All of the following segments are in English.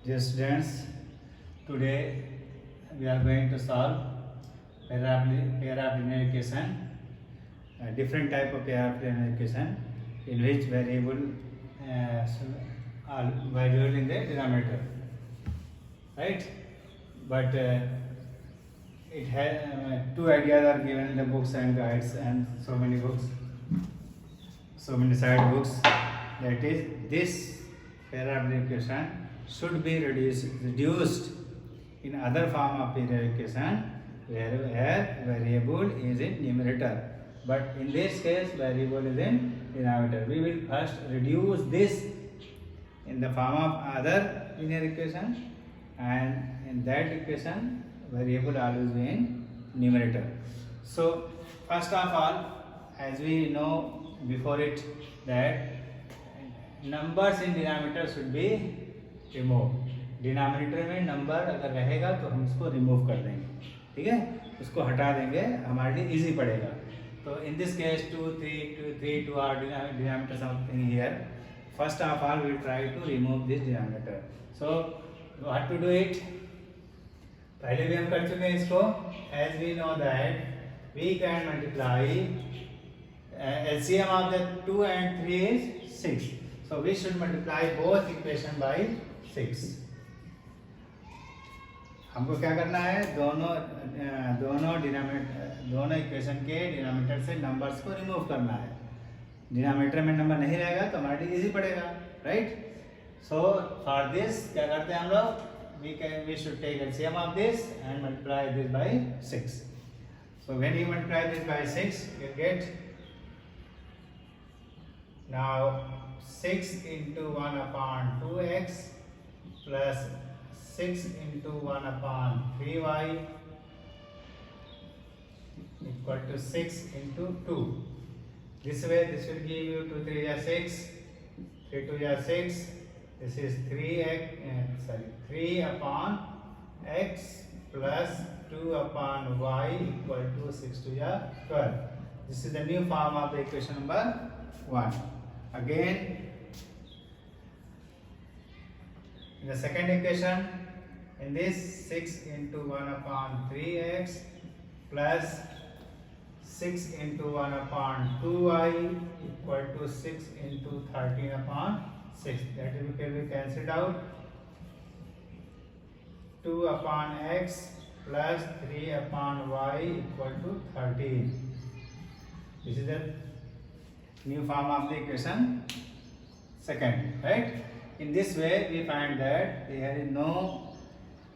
Dear students, today we are going to solve pair of linear equation, a different type of pair of linear equation in which variable are variable in the denominator, right? But it has two ideas are given in the books and guides and so many books, so many side books. That is, this pair of linear equation should be reduced in other form of linear equation where variable is in numerator, but in this case variable is in denominator. We will first reduce this in the form of other linear equation, and in that equation variable always be in numerator. So first of all, as we know before it, that numbers in denominator should be remove. Denominator में number अगर रहेगा तो हम इसको remove कर देंगे, ठीक है, उसको हटा देंगे, हमारे लिए इजी पड़ेगा. तो in this case 2 3 2 are denominator something here. First of all we try to remove this denominator. So what to do it, पहले भी हम कर चुके हैं इसको. As we know that we can multiply LCM of the 2 and 3 is 6. So we should multiply both equation by 6. हमको क्या करना है, दोनों इक्वेशन के डिनोमिनेटर से नंबर्स को रिमूव करना है. डिनोमिनेटर में नंबर नहीं रहेगा तो हमारे लिए इजी पड़ेगा, राइट. सो फॉर दिस क्या करते हैं हम लोग, we should take LCM of this and multiply this by 6. So when you multiply this by 6 you get now 6 into 1 upon 2x plus 6 into 1 upon 3y equal to 6 into 2. This way this will give you 2 3 is 6, 3 2 is 6. This is 3 upon x plus 2 upon y equal to 6 2 is 12. This is the new form of the equation number 1. Again, in the second equation, in this 6 into 1 upon 3x plus 6 into 1 upon 2y equal to 6 into 13 upon 6. That will be cancelled out. 2 upon x plus 3 upon y equal to 13. This is the new form of the equation second, right. In this way we find that there is no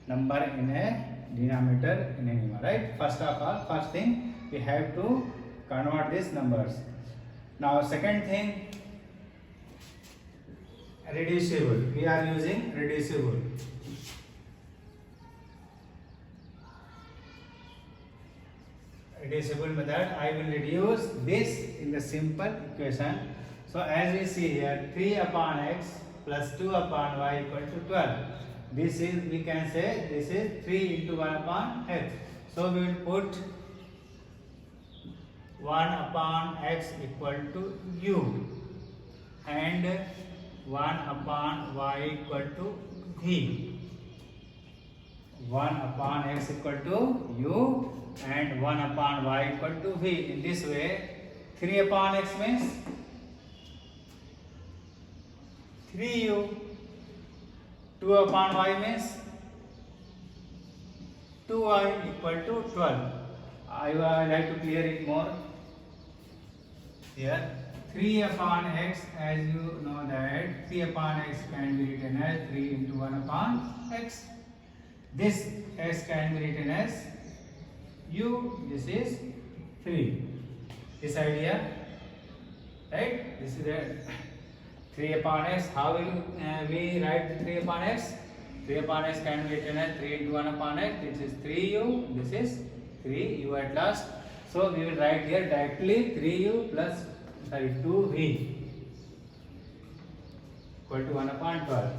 number in a denominator in a numerator, right. First of all, first thing we have to convert these numbers. Now second thing, reducible. We are using reducible. Reducible method. I will reduce this in the simple equation. So as we see here, 3 upon x plus 2 upon y equal to 12. This is, we can say this is 3 into 1 upon x. So we will put 1 upon x equal to u and 1 upon y equal to v. 1 upon x equal to u and 1 upon y equal to v. In this way, 3 upon x means 3u, 2 upon y means 2y equal to 12. I like to clear it more here. 3 upon x, as you know that 3 upon x can be written as 3 into 1 upon x. This x can be written as u, this is 3. This idea, right. This is the 3 upon x. How will we write the 3 upon x? 3 upon x can be written as 3 into 1 upon x. This is 3u, this is 3u at last. So we will write here directly 3u plus 2v equal to 1 upon 12.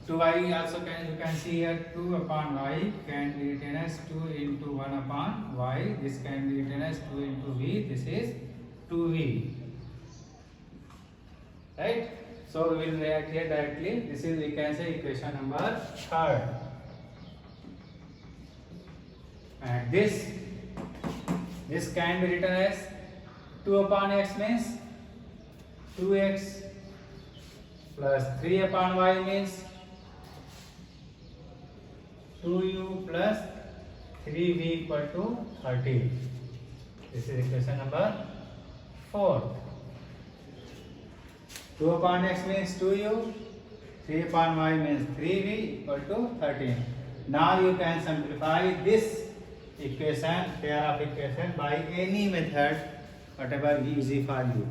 2y also you can see here 2 upon y can be written as 2 into 1 upon y. This can be written as 2 into v. This is 2v, right. So we will write here directly. This is, we can say, equation number 3rd. And this can be written as 2 upon x means 2x plus 3 upon y means 2u plus 3v equal to 30. This is equation number 4. 2 upon x means 2u, 3 upon y means 3v equal to 13. Now you can simplify this equation, pair of equation, by any method, whatever is easy for you.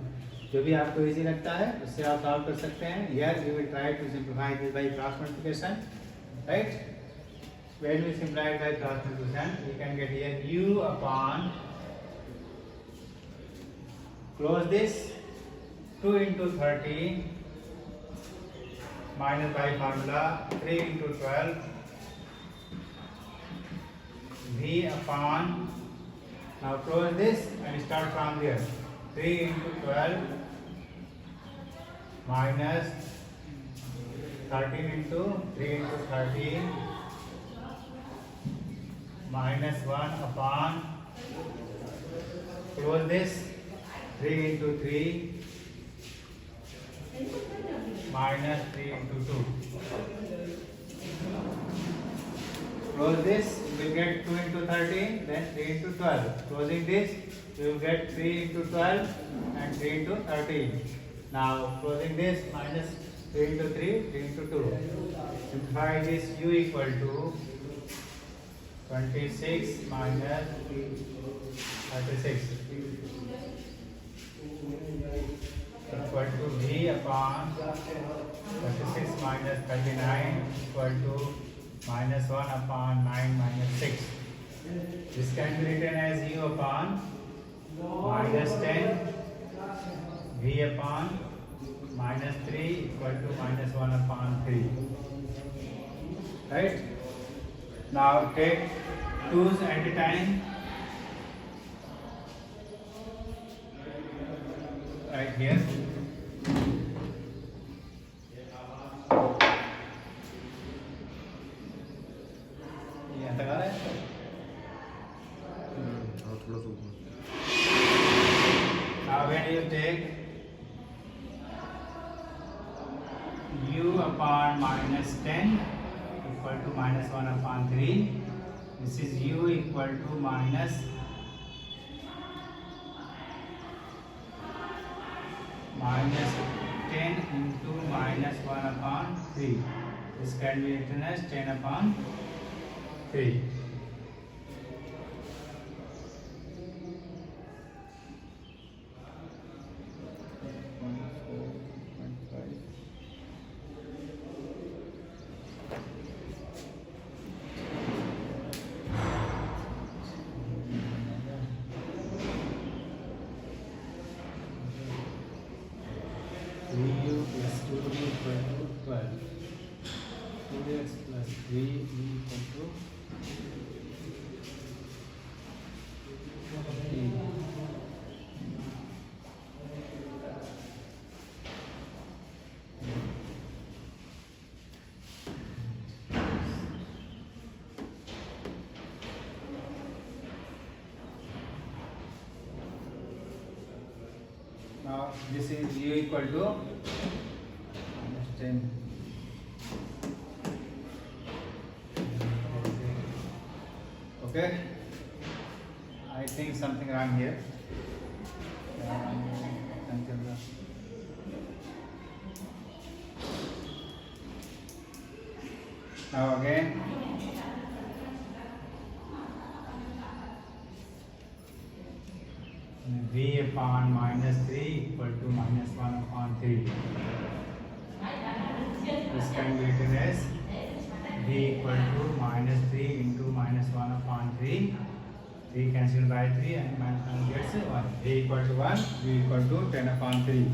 जो भी आपको easy लगता है उससे आप solve कर सकते हैं. Here we will try to simplify this by cross multiplication, right? When we simplify it by cross multiplication, we can get here u upon, close this, 2 into 30 minus by formula 3 into 12 v upon, now close this and start from there, 3 into 12 minus 13 into 3 into 13 minus 1 upon, close this, 3 into 3 minus 3 into 2. Close this, you will get 2 into 13, then 3 into 12. Closing this, you will get 3 into 12 and 3 into 13. Now closing this, minus 3 into 3, 3 into 2. Simplify this, u equal to 26 minus 36. Equal to v upon 36 minus 39 equal to minus 1 upon 9 minus 6. This can be written as u upon minus 10 v upon minus 3 equal to minus 1 upon 3. Right? Now take 2's at a time. Right here. यहाँ तक आ रहा है? Now when you take u upon minus 10 equal to minus 1 upon 3, this is u equal to minus minus 10 into minus 1 upon 3. This can be written as 10 upon 3. u plus 2v equal to 12. 2x plus 3v equal to 3. Now this is u equal to minus 10. Okay, I think something wrong here. Now again, v upon minus 3 equal to minus 1 upon 3. This can be written as v equal to minus 3 into minus 1 upon 3. 3 cancelled by 3 and minus 1 gets 1. v equal to 1, v equal to 10 upon 3.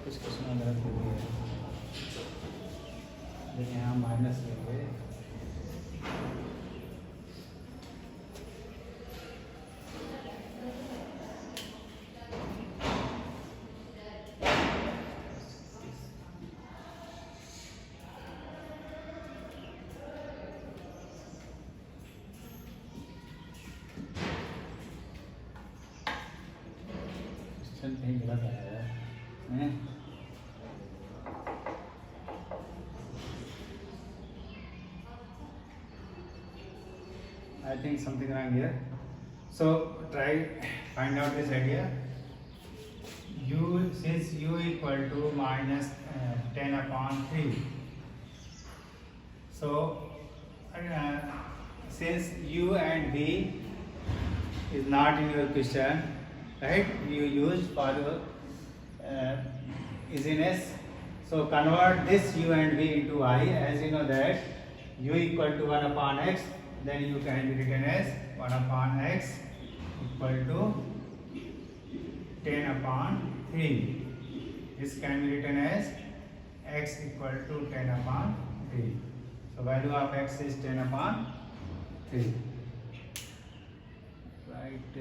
कुछ question गलत हो गया है, लेकिन यहाँ minus लेंगे. Question कहीं गलत आया है। I think something wrong here. So try find out this idea. Since u equal to minus 10 upon 3. So since u and v is not in your question, right? You use for easiness. So convert this u and v into I, as you know that u equal to 1 upon x, then you can be written as 1 upon x equal to 10 upon 3. This can be written as x equal to 10 upon 3. So value of x is 10 upon 3. Right.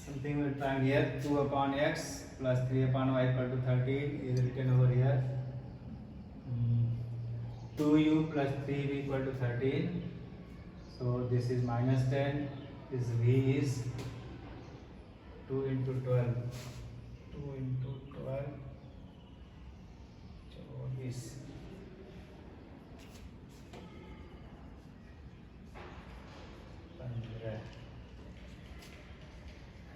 Something will try here. 2 upon x plus 3 upon y equal to 13 is written over here. 2u plus 3v equal to 13. So this is minus 10. This v is 2 into 12. 2 into 12. So this.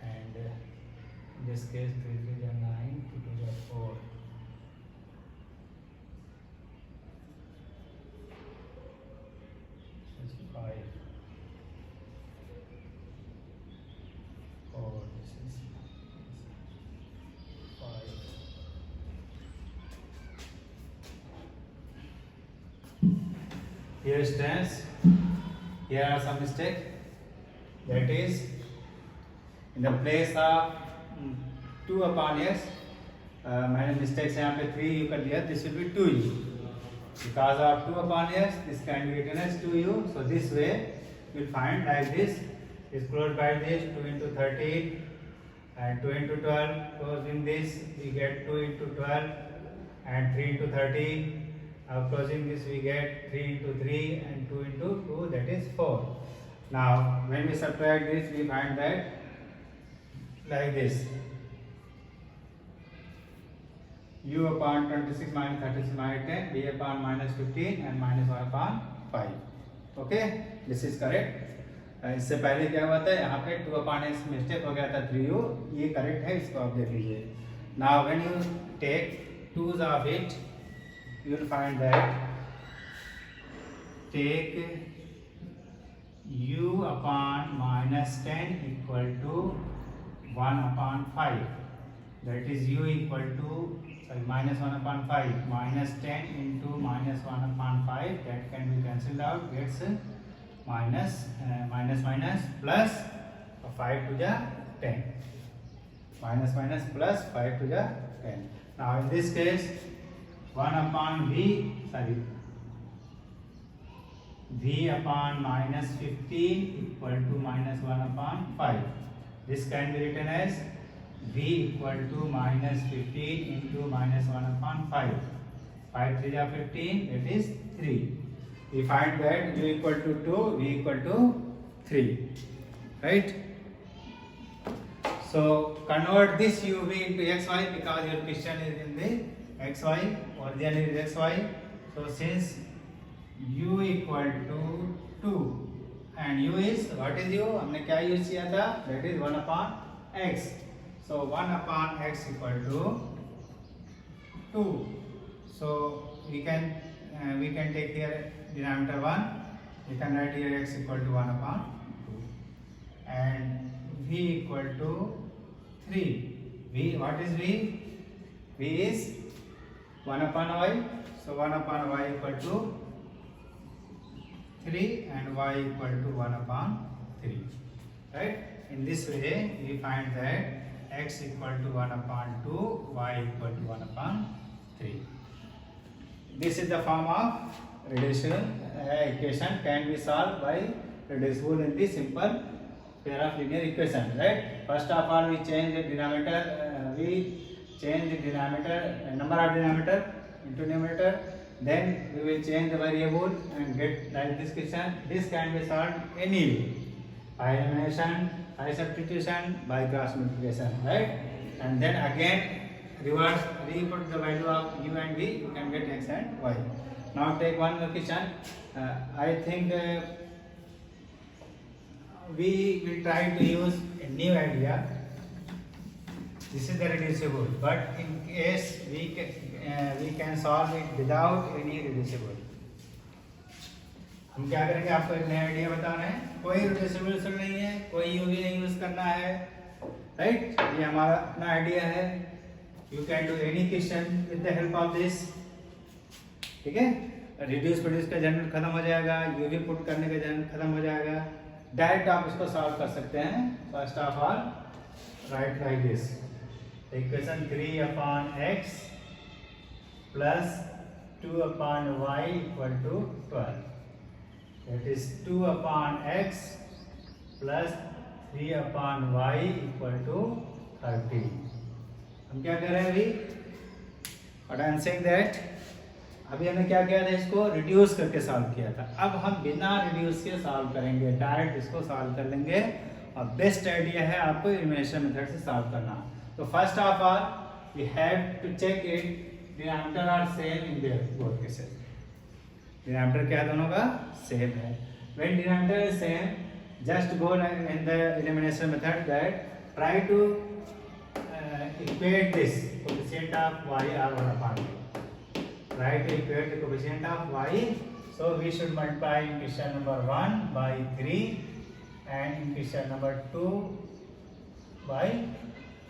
And in this case 3 3 are 9, 2 2 are 4. This is 5. 4. This is 5. Here stands. Here are some mistakes. That is, in the place of 2 upon x, मैंने mistakes यहाँ पे 3u कर दिया. This will be 2u. Because of 2 upon x, this can be written as 2u. So this way, you will find like this. Is closed by this 2 into 13 and 2 into 12. Closing this, we get 2 into 12 and 3 into 13. Closing this, we get 3 into 3 and 2 into 2, that is 4. Now, when we subtract this, we find that like this. U upon 26 minus 36 minus 10, B upon minus 15 and minus 1 upon 5. Okay, this is correct. इससे पहले क्या हुआ था, यहाँ पे 2 upon x mistake हो गया था 3u, ये करेक्ट है, इसको आप देख लीजिए. Now when you take 2's of it, you will find that take u upon minus 10 equal to 1 upon 5. That is u equal to minus 1 upon 5. Minus 10 into minus 1 upon 5, that can be cancelled out, gets minus plus 5 to the 10. Minus plus 5 to the 10. Now in this case, 1 upon v upon minus 15 equal to minus 1 upon 5. This can be written as v equal to minus 15 into minus 1 upon 5. 5 3 are 15, that is 3. We find that u equal to 2, v equal to 3. Right? So convert this uv into xy because your question is in the xy, origin is xy. So since u equal to 2 and u is, what is u? हमने क्या use किया था? That is 1 upon x. So 1 upon x equal to 2. So we can take here denominator 1. We can write here x equal to 1 upon 2 and v equal to 3. V, what is v? V is 1 upon y. So 1 upon y equal to 3 and y equal to 1 upon 3. Right? In this way, we find that x equal to 1 upon 2, y equal to 1 upon 3. This is the form of reducible equation, can be solved by reducible in the simple pair of linear equation, right? First of all, we change the denominator. Number of denominator into numerator. Then we will change the variable and get like this question. This can be solved any way: by elimination, by substitution, by cross multiplication, right? And then again reverse, re-put the value of u and v, you can get x and y. Now take one more question. I think we will try to use a new idea. This is the reducible, but in case we can solve it without any reducible. हम क्या करेंगे, आपको एक नया idea बता रहे हैं. कोई reducible नहीं है, कोई u भी नहीं यूज करना है, राइट? ये हमारा अपना आइडिया है. You can do any question with the help of this. ठीक है? रिड्यूस प्रोड्यूस का झंझट खत्म हो जाएगा, यूवी पुट करने का झंझट खत्म हो जाएगा. डायरेक्ट आप इसको सॉल्व कर सकते हैं. First of all write like this equation 3/x plus 2/y equal to 12. That is 2/x plus 3/y equal to 30. हम क्या कर रहे हैं अभी? What I am saying that अभी हमने क्या किया था, इसको रिड्यूस करके सॉल्व किया था. अब हम बिना रिड्यूस के सॉल्व करेंगे, डायरेक्ट इसको सॉल्व कर लेंगे. और बेस्ट आइडिया है आपको एलिमिनेशन मेथड से सॉल्व करना. तो first of all we have to check it denominator are same in their both cases. Denominator क्या दोनों का सेम है. When denominator is same, just go in the elimination method that try to equate this coefficient of y are 1/2. Try to equate the coefficient of y. So we should multiply in question number 1 by 3 and in question number 2 by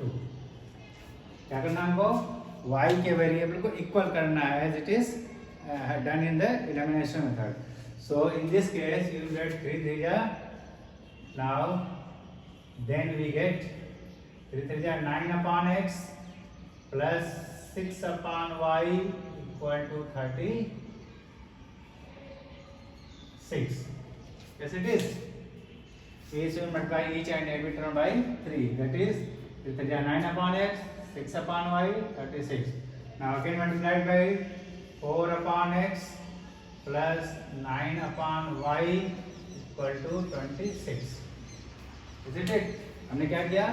2. क्या करना हमको? y के variable को equal करना है as it is done in the elimination method. So in this case you will get 3 3 now. Then we get 3 3 9/x plus 6/y equal to 36. Yes, it is. We should multiply each and every term by 3. That is 3 3 9/x, 6/y, 36. Now again multiplied by 4/x plus 9/y equal to 26. Isn't it? हमने क्या किया?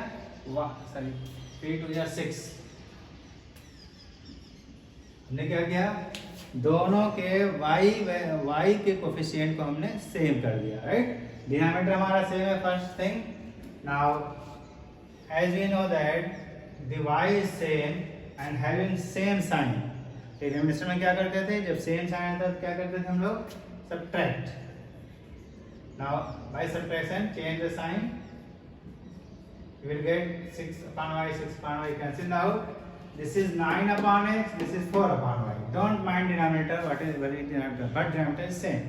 3 2 6. हमने क्या किया? दोनों के y के coefficient को हमने सेम कर दिया, राइट? डिनोमिनेटर हमारा सेम है. First thing, now as we know that the y is same and having same sign. Elimination में क्या करते थे? जब सेम साइन आता था क्या करते थे हम लोग? Subtract. Now by subtraction change the sign. You will get 6/y, 6/y cancel out. This is 9/x, this is 4/y. Don't mind denominator, what is denominator, but denominator is same.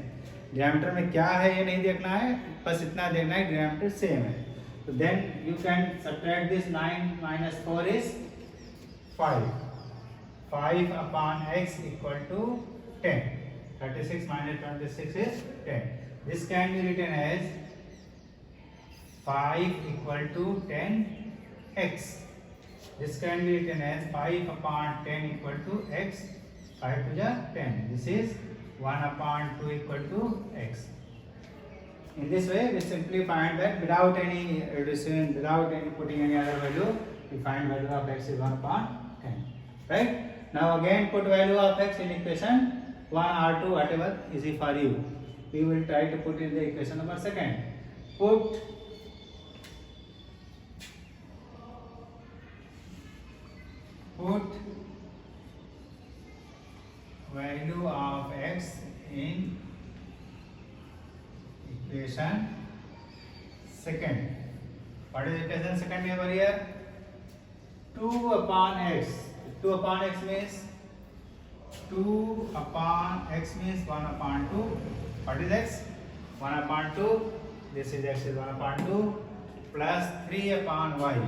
Denominator में क्या है ये नहीं देखना है, बस इतना देखना है denominator same है. So then you can subtract this. 9 minus 4 is 5. 5/x equal to 10. 36 minus 26 is 10. This can be written as 5 equal to 10x. This can be written as 5/10 equal to x. 5 to the 10. This is 1/2 equal to x. In this way, we simply find that without any reduction, without any putting any other value, we find value of x is 1/10. Right? Now again put value of x in equation 1 or 2, whatever easy for you. We will try to put in the equation number 2. Put value of x in equation 2. What is equation 2 over here? 2/x. 2/x means 1/2. What is x? 1/2. This is x is 1/2 plus 3/y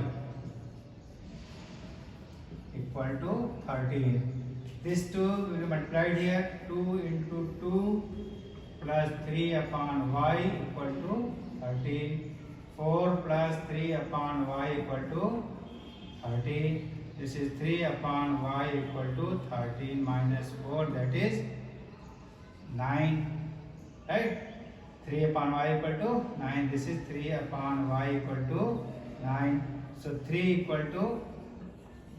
equal to 13. This 2 will be multiplied here. 2 into 2 plus 3/y equal to 13. 4 plus 3 upon y equal to 13. This is 3 upon y equal to 13 minus 4, that is 9. Right? 3 upon y equal to 9. This is 3 upon y equal to 9. So 3 equal to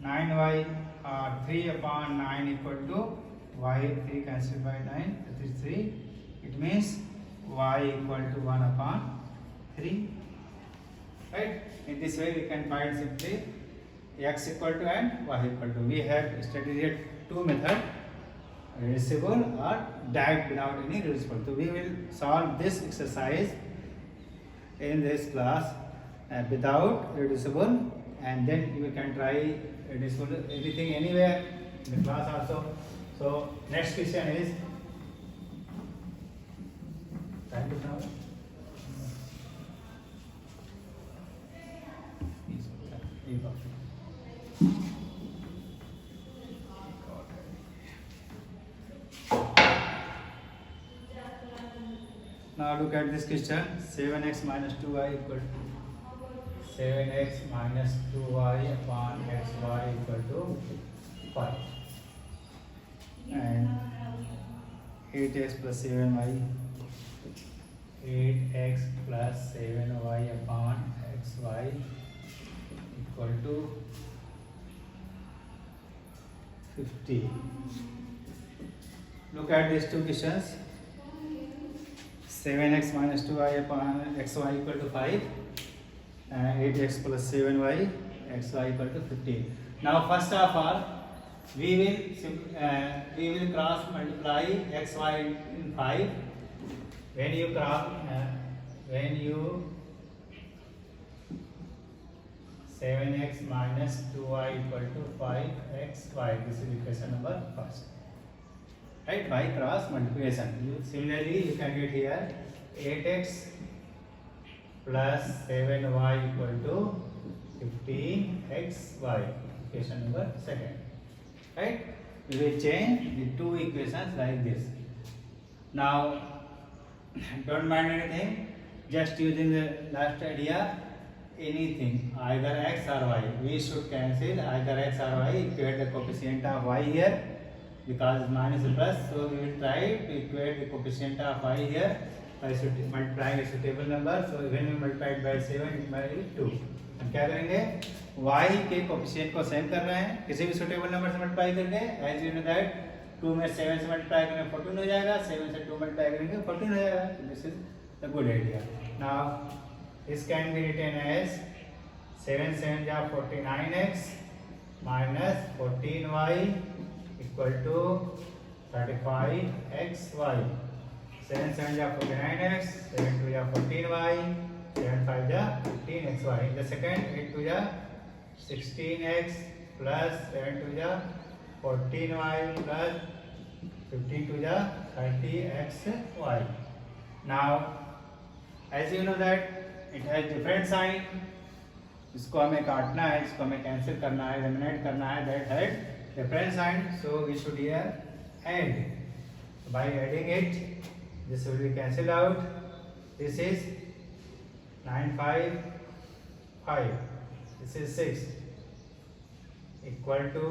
9y, or 3 upon 9 equal to y. 3 cancelled by 9. That is 3. It means y equal to 1 upon 3. Right? In this way we can find simply x equal to and y equal to. We have studied here two methods, reducible or direct without any reducible. So we will solve this exercise in this class without reducible, and then we can try reducible anything anywhere in the class also. So next question is time to now. Now look at this question. 7x minus 2y equal to 7x minus 2y upon xy equal to 5, and 8x plus 7y, 8x plus 7y upon xy equal to 50. Look at these two questions. 7x minus 2y upon xy equal to 5, and 8x plus 7y xy equal to 50. Now first of all, we will cross multiply xy in 5. When you 7x minus 2y equal to 5xy, this is equation number first. Right, by cross multiplication. Similarly, you can get here 8x plus 7y equal to 15xy, equation number second. Right? We will change the two equations like this. Now, don't mind anything, just using the last idea, anything, either x or y. We should cancel either x or y, equate the coefficient of y here, because minus is plus, so we will try to equate the coefficient of y here by multiplying a suitable number. So when we multiply it by 7, it by 2. हम क्या करेंगे, y के coefficient को same कर रहे हैं, किसी भी सुटेबल नंबर से मल्टीप्लाई करके. एज यू नो दैट 2 में 7 से मल्टीप्लाई करेंगे 14 हो जाएगा, 7 से 2 मल्टीप्लाई करेंगे 14 हो जाएगा. This is the good idea. Now this can be written as 7 7 जा 49x minus 14y equal to 35xy. 7 7 ja 49x, 7 2 ja 14y, 7 5 ja 15xy. In the second, 8 2 ja 16x plus 7 2 ja 14y plus 15 2 ja 30xy. Now, as you know that it has different sign. इसको हमें काटना है, इसको हमें cancel करना है, eliminate करना है. That had different sign, so we should here add. By adding it, this will be cancel out. This is 9 5 5, this is 6 equal to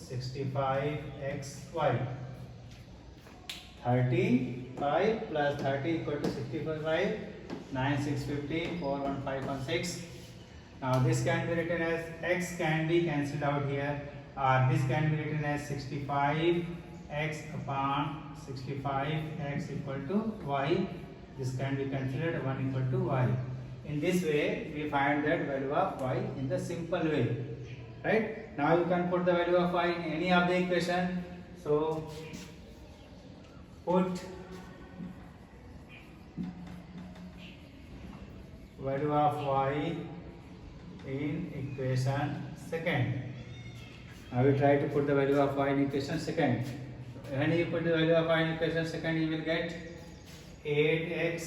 65xy. 35 plus 30 equal to 65. 9 6 15, 4 1 5 1 6. Now this can be written as x can be cancelled out here, or this can be written as 65x upon 65x equal to y. This can be considered 1 equal to y. In this way, we find that value of y in the simple way. Right? Now you can put the value of y in any of the equation. So put value of y in equation second. Now we try to put the value of y in equation second. When you put the value of y in equation second, you will get 8x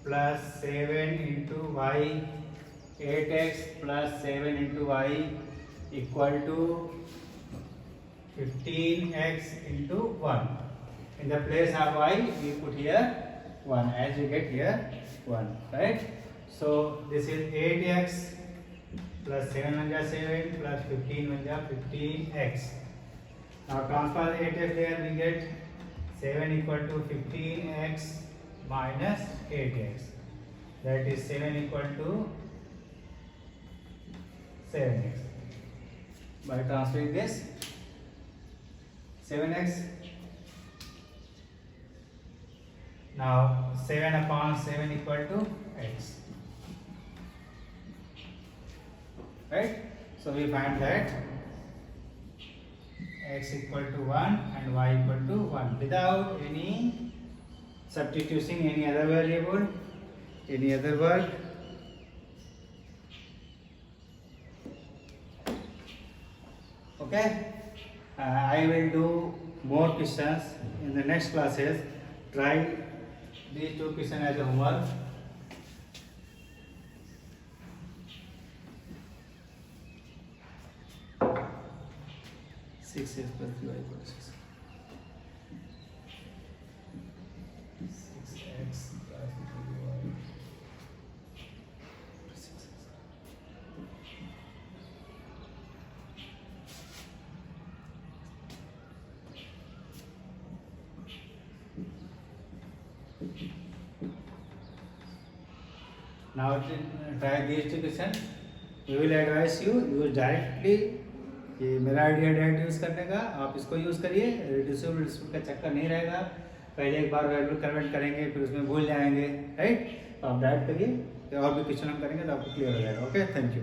plus 7 into y, 8x plus 7 into y equal to 15x into 1. In the place of y, we put here 1, as you get here 1, right? So this is 8x plus 7 1 7 plus 15 1 15x. Now transfer 8x there, we get 7 equal to 15x minus 8x. That is 7 equal to 7x. By transferring this 7x. Now 7 upon 7 equal to x. Right? So we find that x equal to 1 and y equal to 1 without any substituting any other variable, any other word. Okay? I will do more questions in the next classes. Try these two questions as a homework. Six x plus 3y equal to 6. 6x plus 3y. 6x. Now try these two questions. We will advise you use directly. ये मेरा idea direct use करने का, आप इसको use करिए. Reducible dispute का चक्कर नहीं रहेगा. पहले एक बार वैल्यू कन्वर्ट करेंगे, फिर उसमें भूल जाएंगे. राइट? तो आप डायरेक्ट करिए. और भी क्वेश्चन हम करेंगे तो आपको क्लियर हो जाएगा. Okay, thank you.